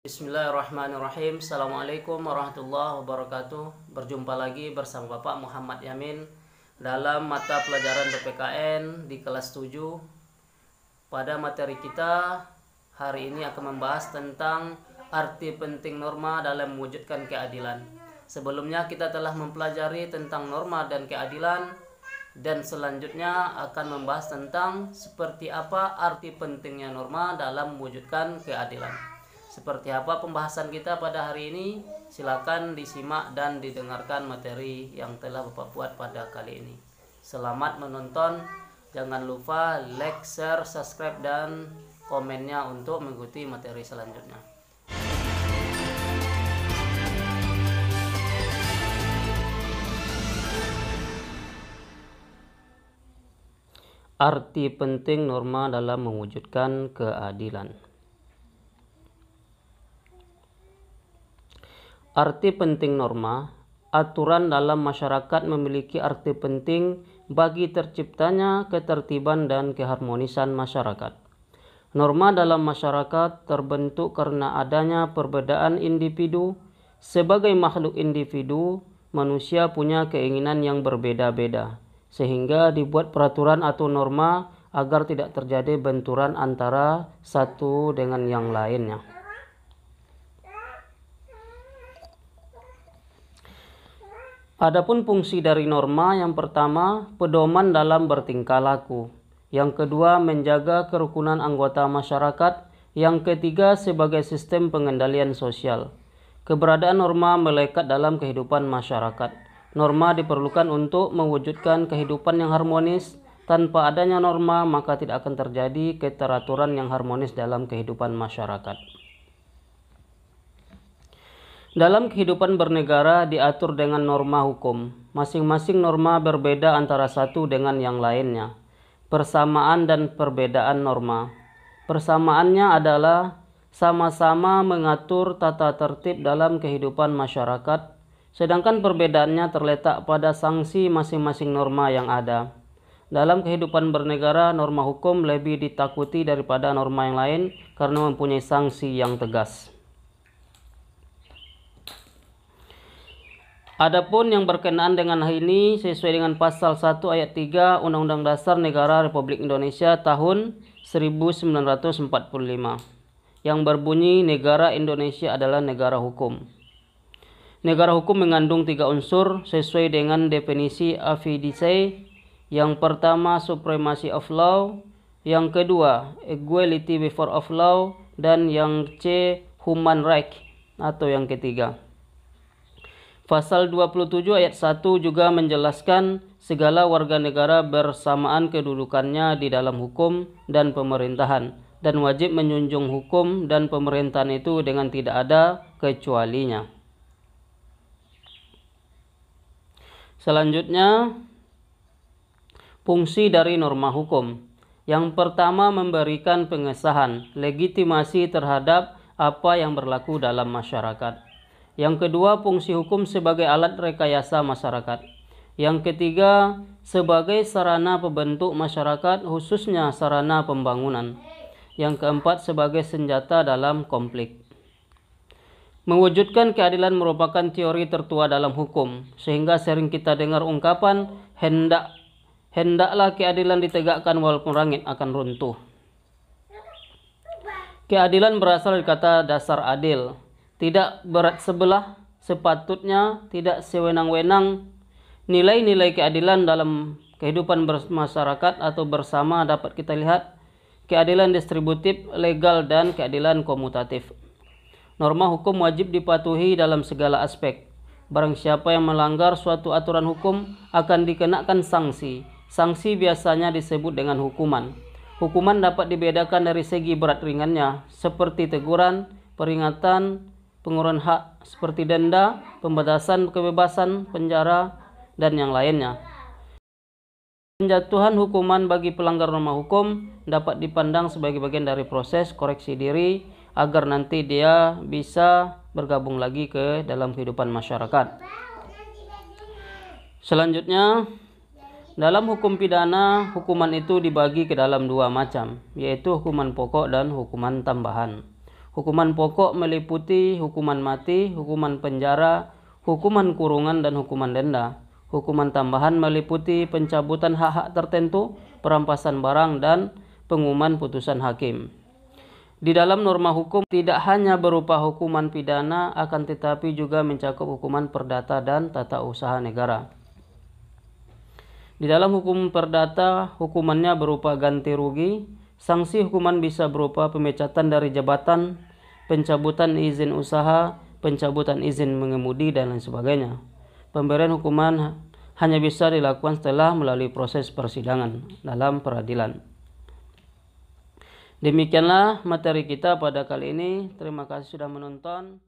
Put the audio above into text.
Bismillahirrahmanirrahim. Assalamualaikum warahmatullahi wabarakatuh. Berjumpa lagi bersama Bapak Muhammad Yamin dalam mata pelajaran PPKN di kelas 7. Pada materi kita hari ini akan membahas tentang arti penting norma dalam mewujudkan keadilan. Sebelumnya kita telah mempelajari tentang norma dan keadilan, dan selanjutnya akan membahas tentang seperti apa arti pentingnya norma dalam mewujudkan keadilan. Seperti apa pembahasan kita pada hari ini? Silakan disimak dan didengarkan materi yang telah Bapak buat pada kali ini. Selamat menonton. Jangan lupa like, share, subscribe, dan komennya untuk mengikuti materi selanjutnya. Arti penting norma dalam mewujudkan keadilan. Arti penting norma, aturan dalam masyarakat memiliki arti penting bagi terciptanya ketertiban dan keharmonisan masyarakat. Norma dalam masyarakat terbentuk karena adanya perbedaan individu. Sebagai makhluk individu, manusia punya keinginan yang berbeda-beda, sehingga dibuat peraturan atau norma agar tidak terjadi benturan antara satu dengan yang lainnya. Adapun fungsi dari norma, yang pertama, pedoman dalam bertingkah laku. Yang kedua, menjaga kerukunan anggota masyarakat. Yang ketiga, sebagai sistem pengendalian sosial. Keberadaan norma melekat dalam kehidupan masyarakat. Norma diperlukan untuk mewujudkan kehidupan yang harmonis. Tanpa adanya norma, maka tidak akan terjadi keteraturan yang harmonis dalam kehidupan masyarakat. Dalam kehidupan bernegara diatur dengan norma hukum. Masing-masing norma berbeda antara satu dengan yang lainnya. Persamaan dan perbedaan norma. Persamaannya adalah sama-sama mengatur tata tertib dalam kehidupan masyarakat, sedangkan perbedaannya terletak pada sanksi masing-masing norma yang ada. Dalam kehidupan bernegara, norma hukum lebih ditakuti daripada norma yang lain karena mempunyai sanksi yang tegas. Adapun yang berkenaan dengan hal ini sesuai dengan pasal 1 ayat 3 Undang-Undang Dasar Negara Republik Indonesia tahun 1945 yang berbunyi negara Indonesia adalah negara hukum. Negara hukum mengandung 3 unsur sesuai dengan definisi Afidice. Yang pertama, supremacy of law, yang kedua, equality before of law, dan yang C, human right atau yang ketiga. Pasal 27 ayat 1 juga menjelaskan segala warga negara bersamaan kedudukannya di dalam hukum dan pemerintahan, dan wajib menjunjung hukum dan pemerintahan itu dengan tidak ada kecualinya. Selanjutnya, fungsi dari norma hukum. Yang pertama, memberikan pengesahan, legitimasi terhadap apa yang berlaku dalam masyarakat. Yang kedua, fungsi hukum sebagai alat rekayasa masyarakat. Yang ketiga, sebagai sarana pembentuk masyarakat, khususnya sarana pembangunan. Yang keempat, sebagai senjata dalam konflik. Mewujudkan keadilan merupakan teori tertua dalam hukum, sehingga sering kita dengar ungkapan hendaklah keadilan ditegakkan walaupun langit akan runtuh. Keadilan berasal dari kata dasar adil, tidak berat sebelah, sepatutnya tidak sewenang-wenang. Nilai-nilai keadilan dalam kehidupan bermasyarakat atau bersama dapat kita lihat keadilan distributif, legal, dan keadilan komutatif. Norma hukum wajib dipatuhi dalam segala aspek. Barang siapa yang melanggar suatu aturan hukum akan dikenakan sanksi. Sanksi biasanya disebut dengan hukuman. Hukuman dapat dibedakan dari segi berat ringannya, seperti teguran, peringatan, pengurangan hak seperti denda, pembatasan kebebasan, penjara, dan yang lainnya. Penjatuhan hukuman bagi pelanggar norma hukum dapat dipandang sebagai bagian dari proses koreksi diri agar nanti dia bisa bergabung lagi ke dalam kehidupan masyarakat. Selanjutnya, dalam hukum pidana, hukuman itu dibagi ke dalam 2 macam, yaitu hukuman pokok dan hukuman tambahan. Hukuman pokok meliputi hukuman mati, hukuman penjara, hukuman kurungan, dan hukuman denda. Hukuman tambahan meliputi pencabutan hak-hak tertentu, perampasan barang, dan pengumuman putusan hakim. Di dalam norma hukum tidak hanya berupa hukuman pidana, akan tetapi juga mencakup hukuman perdata dan tata usaha negara. Di dalam hukum perdata, hukumannya berupa ganti rugi. Sanksi hukuman bisa berupa pemecatan dari jabatan, pencabutan izin usaha, pencabutan izin mengemudi, dan lain sebagainya. Pemberian hukuman hanya bisa dilakukan setelah melalui proses persidangan dalam peradilan. Demikianlah materi kita pada kali ini. Terima kasih sudah menonton.